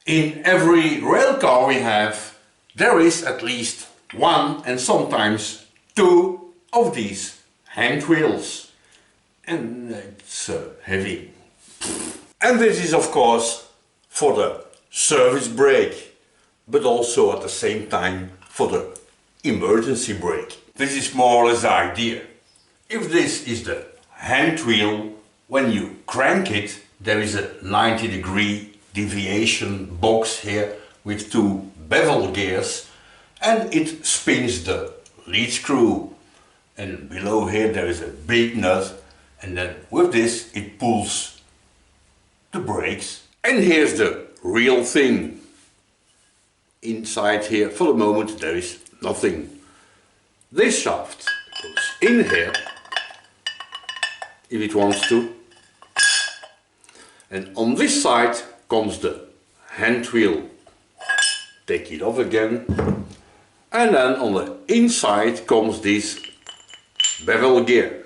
In every rail car we have, there is at least one and sometimes two of these hand wheels. And it's heavy. And this is of course for the service brake, but also at the same time for the emergency brake. This is more or less the idea. If this is the hand wheel, when you crank it, there is a 90-degree deviation box here with two bevel gears, and it spins the lead screw. And below here there is a big nut, and then with this it pulls the brakes. And here's the real thing. Inside here, for the moment, there is nothing. This shaft goes in here, if it wants to. And on this side comes the hand wheel. Take it off again. And then on the inside comes this bevel gear.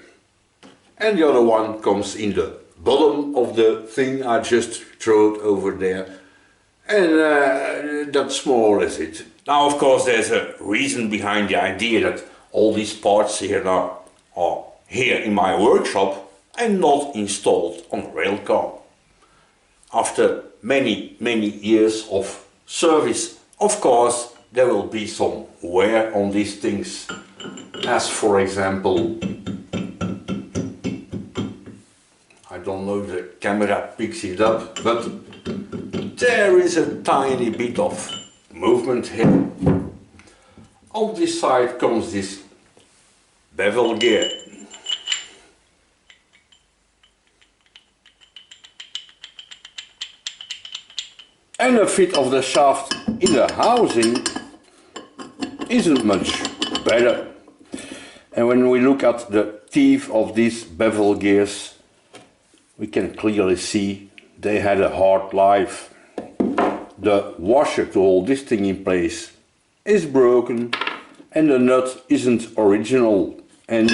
And the other one comes in the bottom of the thing I just threw it over there. And that's more or less it. Now of course there's a reason behind the idea that all these parts here are here in my workshop and not installed on a rail car. After many years of service, of course there will be some wear on these things, as for example, I don't know if the camera picks it up, but there is a tiny bit of movement here. On this side comes this bevel gear. And the fit of the shaft in the housing isn't much better. And when we look at the teeth of these bevel gears, we can clearly see they had a hard life. The washer to hold this thing in place is broken, and the nut isn't original, and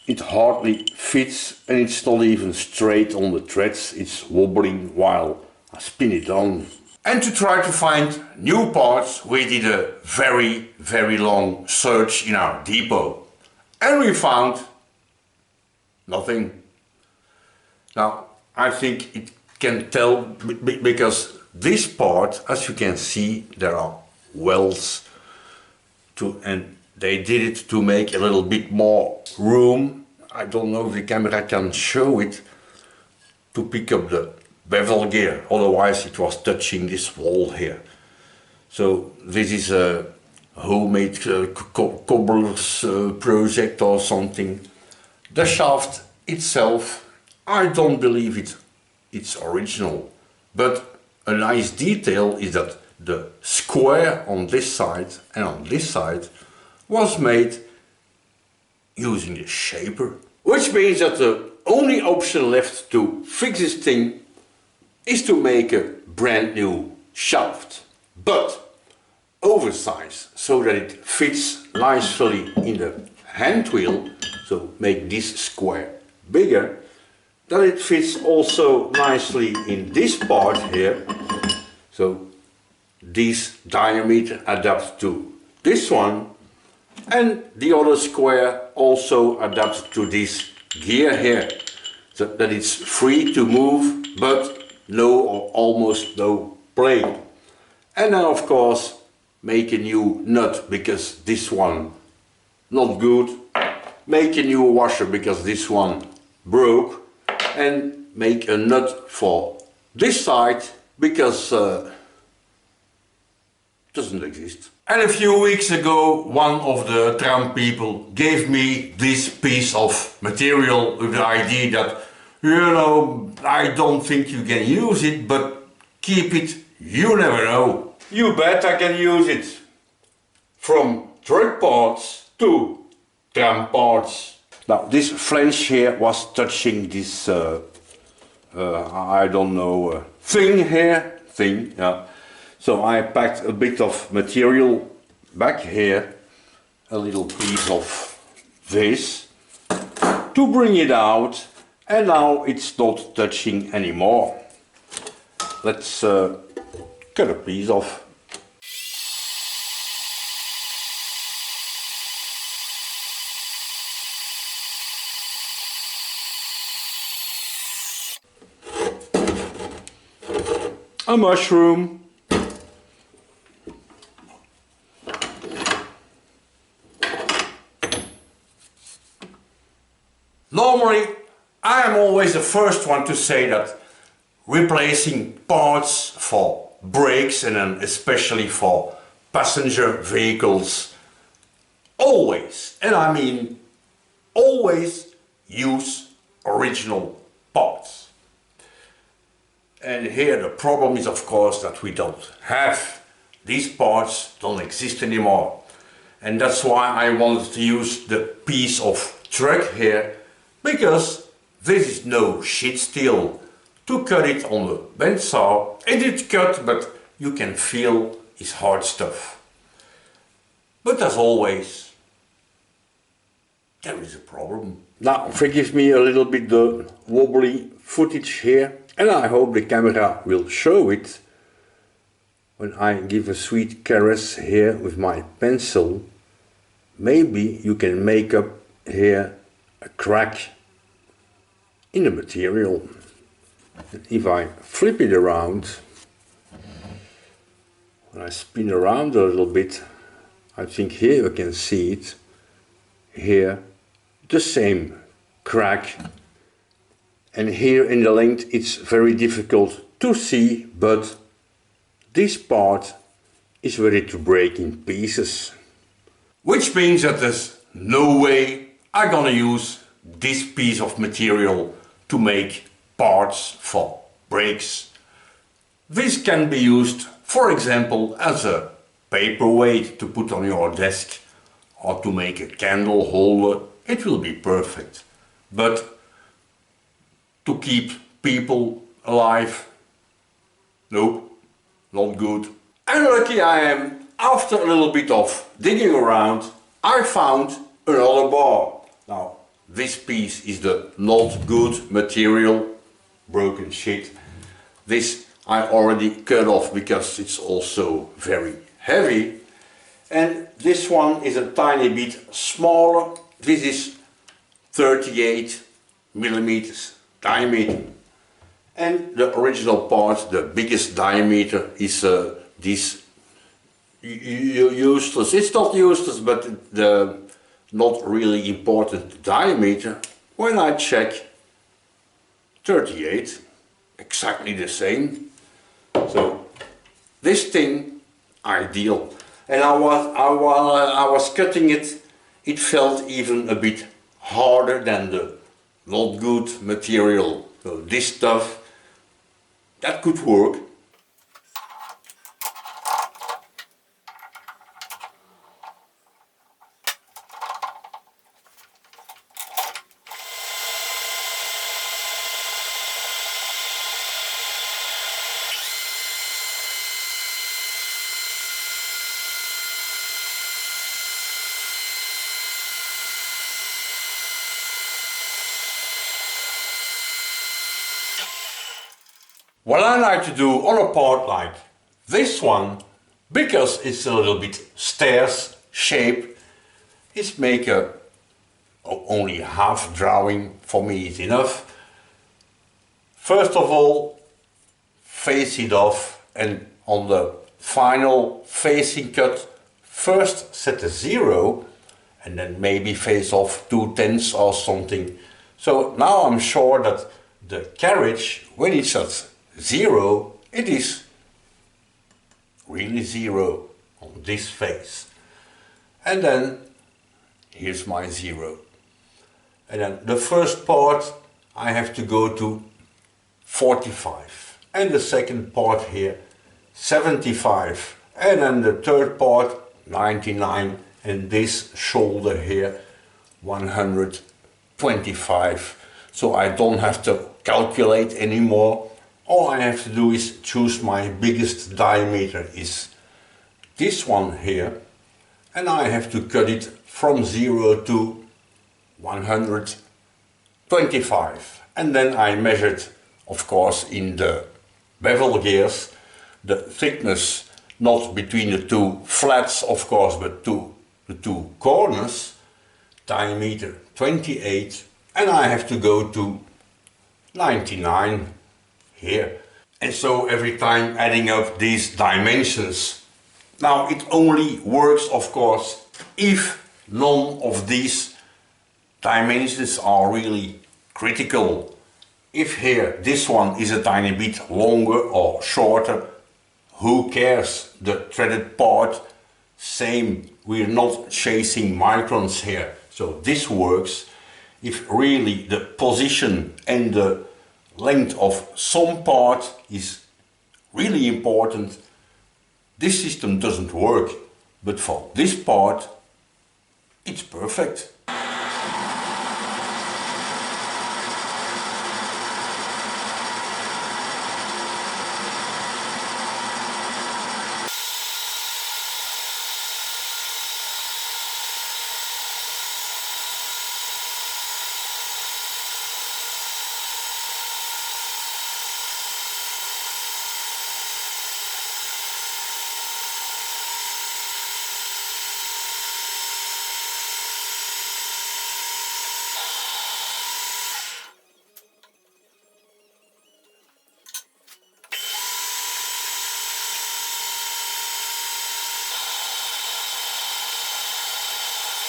it hardly fits, and it's not even straight on the threads. It's wobbling while I spin it on. And to try to find new parts, we did a very long search in our depot, and we found nothing. Now I think it can tell because this part, as you can see, there are wells and they did it to make a little bit more room. I don't know if the camera can show it, to pick up the bevel gear, otherwise it was touching this wall here. So this is a homemade cobbler's project or something. The shaft itself, I don't believe it's original, but a nice detail is that the square on this side and on this side was made using the shaper, which means that the only option left to fix this thing is to make a brand new shaft, but oversized so that it fits nicely in the hand wheel. So make this square bigger, that it fits also nicely in this part here. So this diameter adapts to this one, and the other square also adapts to this gear here, so that it's free to move but no or almost no play. And then of course make a new nut because this one not good, make a new washer because this one broke, and make a nut for this side because doesn't exist. And a few weeks ago one of the tram people gave me this piece of material with the idea that, you know, I don't think you can use it, but keep it, you never know. You bet I can use it. From truck parts to tram parts. Now this flange here was touching this, I don't know, thing here, yeah. So I packed a bit of material back here, a little piece of this, to bring it out, and now it's not touching anymore. let's cut a piece off. A mushroom. Normally, I am always the first one to say that replacing parts for brakes and then especially for passenger vehicles, always, and I mean always, use original parts. And here the problem is, of course, that we don't have these parts, don't exist anymore. And that's why I wanted to use the piece of truck here, because this is no sheet steel. To cut it on the bend saw, it did cut, but you can feel it's hard stuff. But as always, there is a problem. Now, forgive me a little bit the wobbly footage here, and I hope the camera will show it. When I give a sweet caress here with my pencil, maybe you can make up here a crack in the material. If I flip it around, when I spin around a little bit, I think here you can see it. Here, the same crack. And here in the length it's very difficult to see, but this part is ready to break in pieces. Which means that there's no way I'm gonna use this piece of material to make parts for brakes. This can be used, for example, as a paperweight to put on your desk or to make a candle holder. It will be perfect. But to keep people alive, nope, not good. And lucky I am, after a little bit of digging around, I found another bar. Now, this piece is the not good material, broken sheet. This I already cut off because it's also very heavy. And this one is a tiny bit smaller. This is 38 millimeters diameter. And the original part, the biggest diameter, is this useless. It's not useless, but the not really important diameter. When I check, 38, exactly the same. So this thing, ideal. And while I was cutting it, it felt even a bit harder than the not good material. So this stuff, that could work. What I like to do on a part like this one, because it's a little bit stairs shape, is make only half drawing. For me is enough. First of all, face it off, and on the final facing cut, first set a 0 and then maybe face off 2/10 or something. So now I'm sure that the carriage, when it's at 0, it is really 0 on this face. And then here's my 0. And then the first part I have to go to 45. And the second part here 75. And then the third part 99. And this shoulder here 125. So I don't have to calculate anymore. All I have to do is choose my biggest diameter, is this one here, and I have to cut it from 0 to 125. And then I measured, of course, in the bevel gears, the thickness not between the two flats of course, but the two corners, diameter 28, and I have to go to 99 here. And so every time adding up these dimensions. Now it only works of course if none of these dimensions are really critical. If here this one is a tiny bit longer or shorter, who cares? The threaded part, same, we're not chasing microns here. So this works. If really the position and the length of some part is really important, this system doesn't work. But for this part, it's perfect.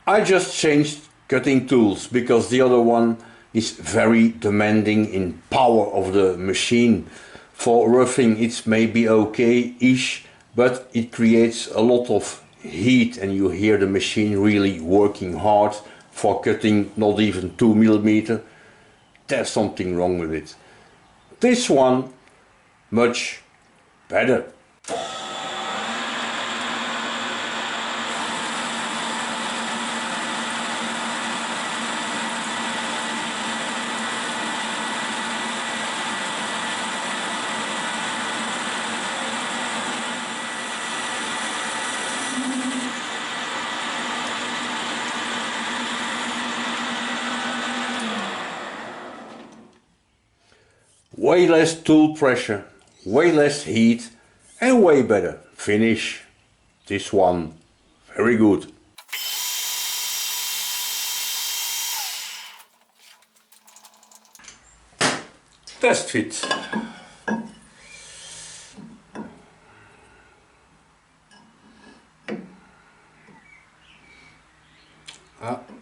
I just changed cutting tools because the other one is very demanding in power of the machine. For roughing it's maybe okay-ish, but it creates a lot of heat and you hear the machine really working hard. For cutting not even 2 millimeter, there's something wrong with it. This one, much better. Way less tool pressure, way less heat and way better finish. This one, very good. Test fit.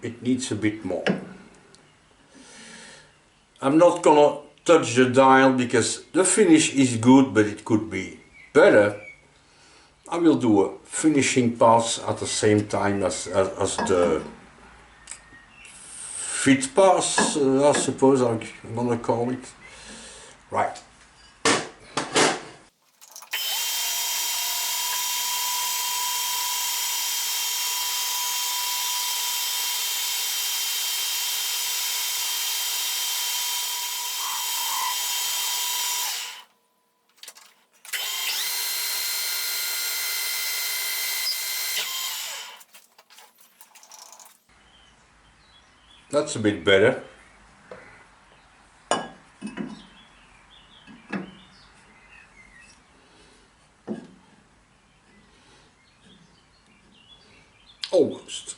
It needs a bit more. I'm not gonna touch the dial because the finish is good, but it could be better. I will do a finishing pass at the same time as the fit pass, I suppose I'm gonna call it. Right. That's a bit better. Almost.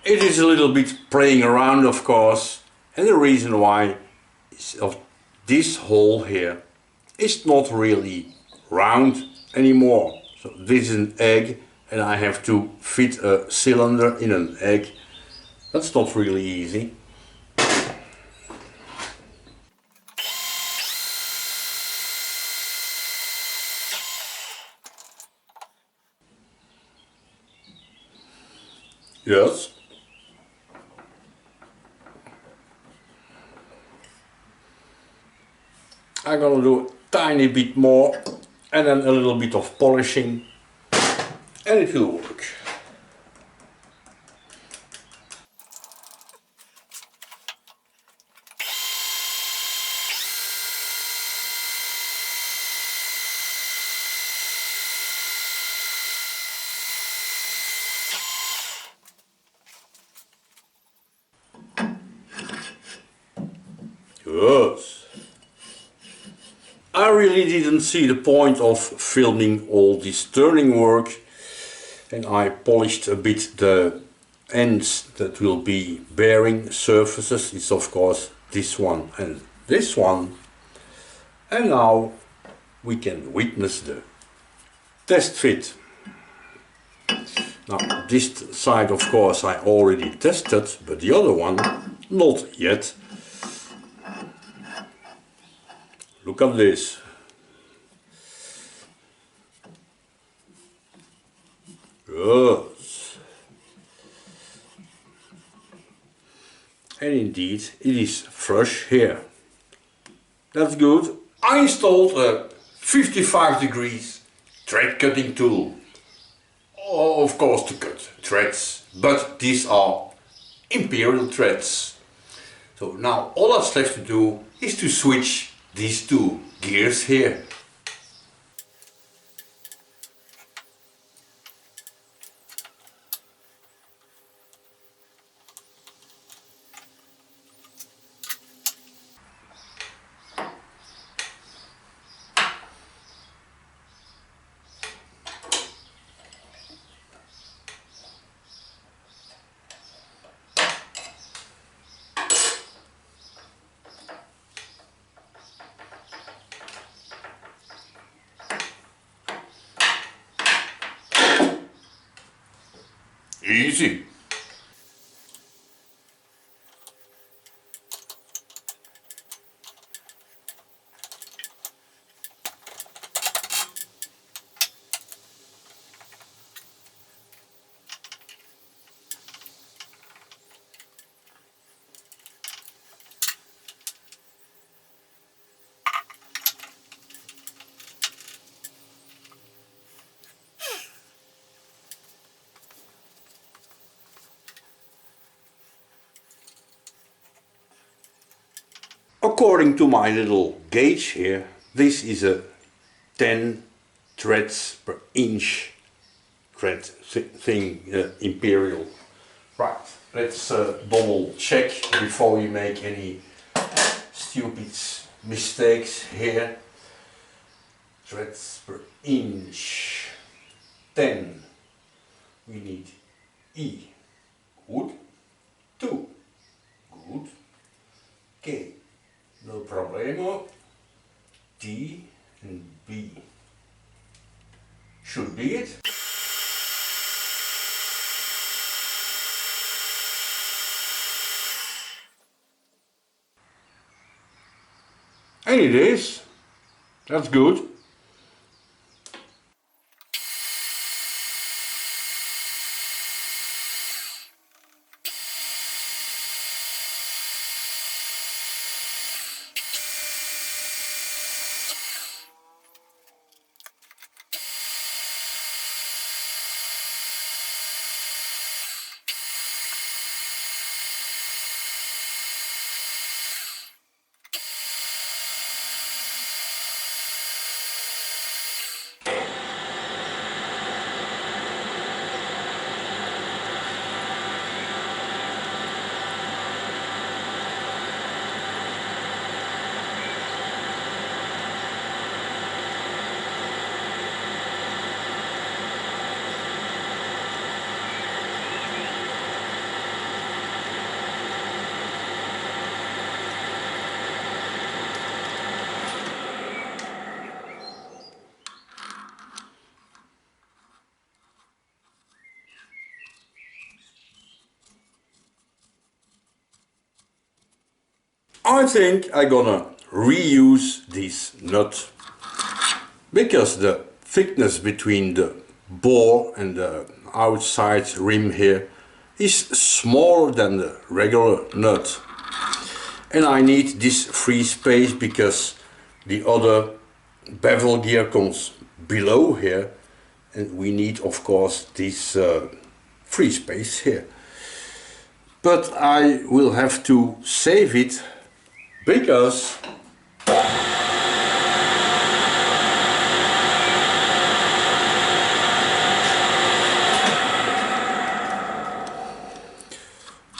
It is a little bit playing around of course, and the reason why is of this hole here is not really round anymore. So this is an egg and I have to fit a cylinder in an egg. That's not really easy. Yes. I'm gonna do a tiny bit more and then a little bit of polishing and it will work. Yes. I really didn't see the point of filming all this turning work, and I polished a bit the ends that will be bearing surfaces. It's of course this one and this one. And now we can witness the test fit. Now this side of course I already tested, but the other one not yet. Look at this. Yes. And indeed it is flush here. That's good. I installed a 55 degrees thread cutting tool. Of course to cut threads, but these are imperial threads. So now all that's left to do is to switch these two gears here. Easy. According to my little gauge here, this is a 10 threads per inch thread thing, imperial. Right, let's double check before we make any stupid mistakes here. Threads per inch, 10. We need E. Good. 2. Good. K. No problemo. D and B. Should be it. And it is. That's good. I think I'm gonna reuse this nut because the thickness between the bore and the outside rim here is smaller than the regular nut, and I need this free space because the other bevel gear comes below here, and we need of course this free space here. But I will have to save it because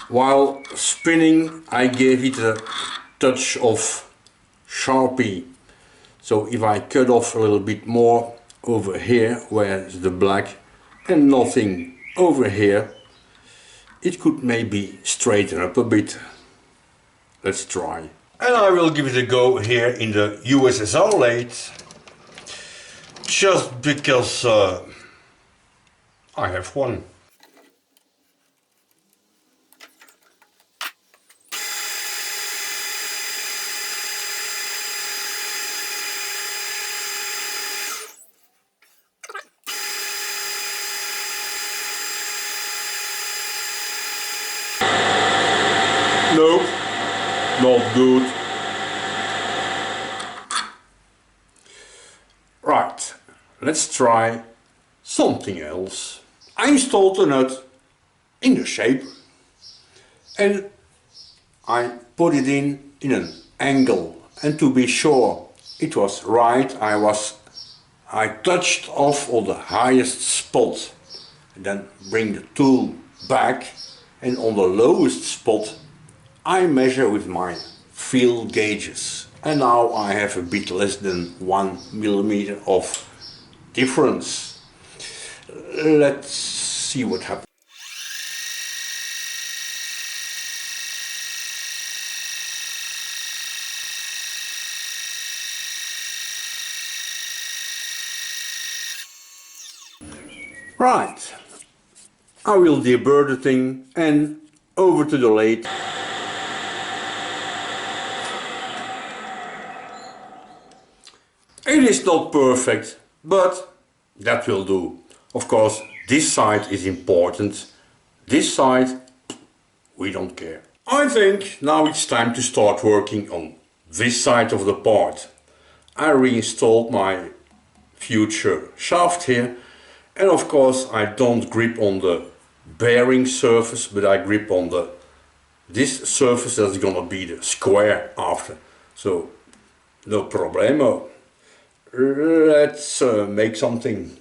while spinning I gave it a touch of Sharpie. So if I cut off a little bit more over here where is the black and nothing over here, it could maybe straighten up a bit. Let's try. And I will give it a go here in the USSR lathe, just because I have one. Nope, not good. Right, let's try something else. I installed the nut in the shape and I put it in an angle, and to be sure it was right, I touched off on the highest spot and then bring the tool back, and on the lowest spot I measure with my feel gauges, and now I have a bit less than 1 millimeter of difference. Let's see what happens. Right, I will deburr the thing and over to the lathe. It is not perfect, but that will do. Of course, this side is important. This side, we don't care. I think now it's time to start working on this side of the part. I reinstalled my future shaft here, and of course I don't grip on the bearing surface, but I grip on this surface that's gonna be the square after. So no problemo. Let's make something.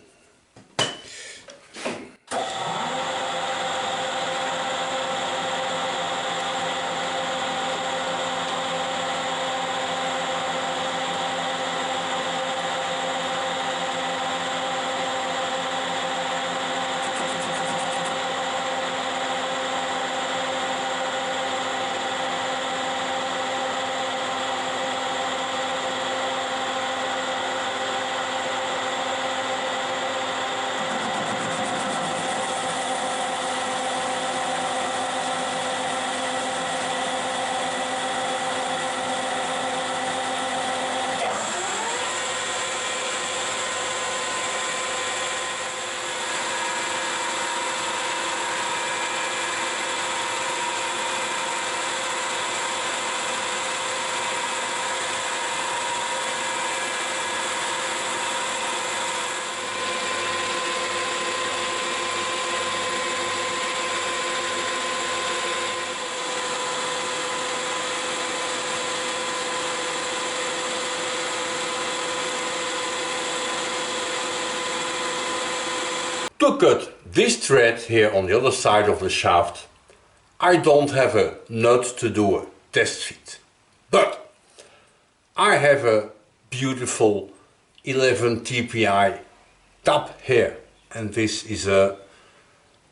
To cut this thread here on the other side of the shaft, I don't have a nut to do a test fit, but I have a beautiful 11 TPI tap here, and this is a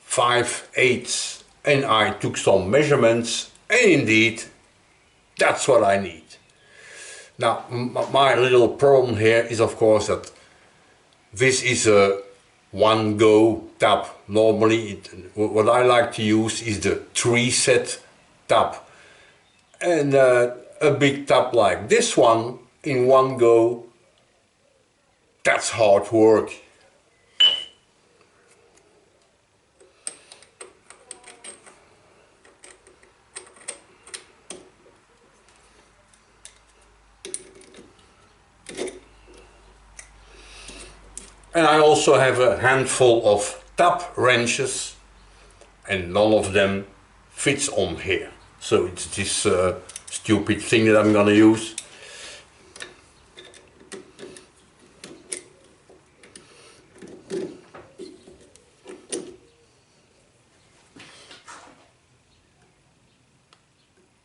5/8, and I took some measurements, and indeed that's what I need. Now my little problem here is of course that this is a one go tap. Normally what I like to use is the 3-set tap, and a big tap like this one in one go, that's hard work. And I also have a handful of tap wrenches, and none of them fits on here. So it's this stupid thing that I'm gonna use.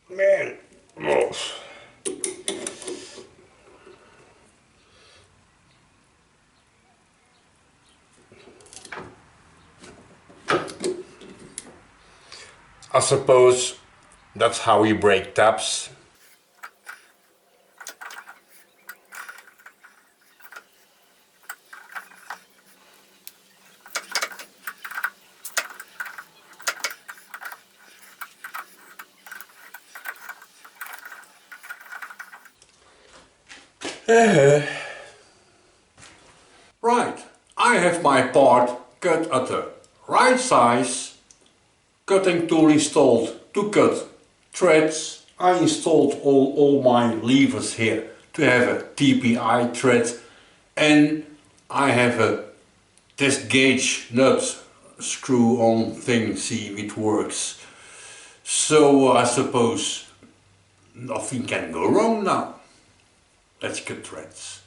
Man, oh. I suppose that's how we break taps. Right, I have my part cut at the right size, cutting tool installed to cut threads. I installed all my levers here to have a TPI thread, and I have a test gauge nut screw on thing, see if it works. So I suppose nothing can go wrong now. Let's cut threads.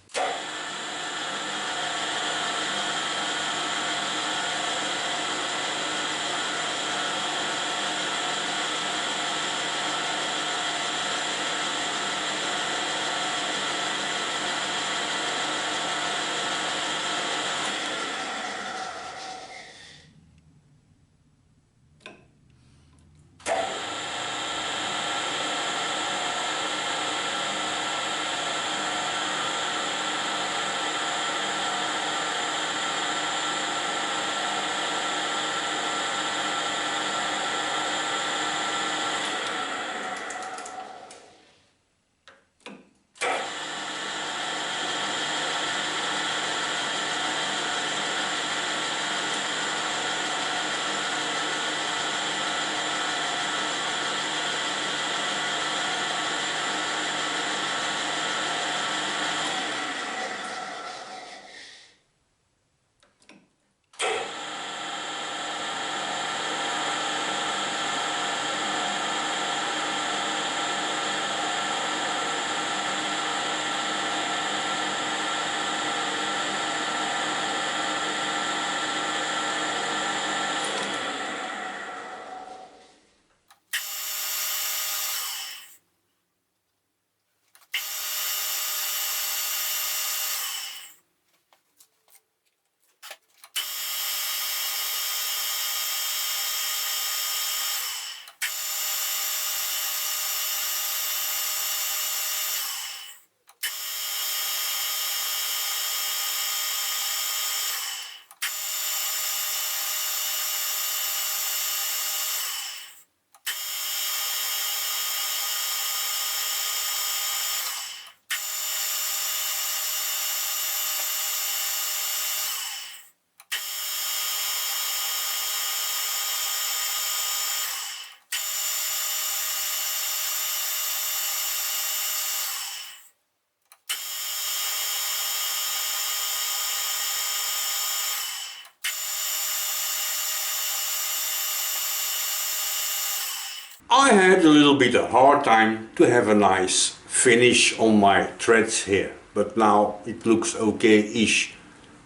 I had a little bit of hard time to have a nice finish on my threads here, but now it looks okay-ish.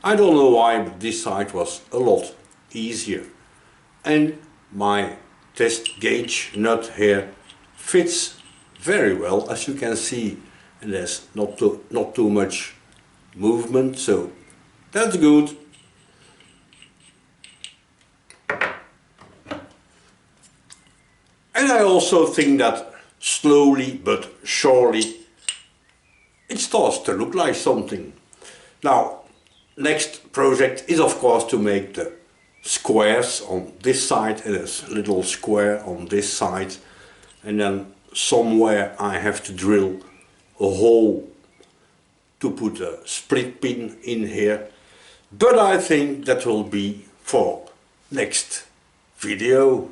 I don't know why, but this side was a lot easier. And my test gauge nut here fits very well, as you can see, and there's not too much movement, so that's good. And I also think that slowly but surely it starts to look like something. Now, next project is of course to make the squares on this side and a little square on this side, and then somewhere I have to drill a hole to put a split pin in here, but I think that will be for next video.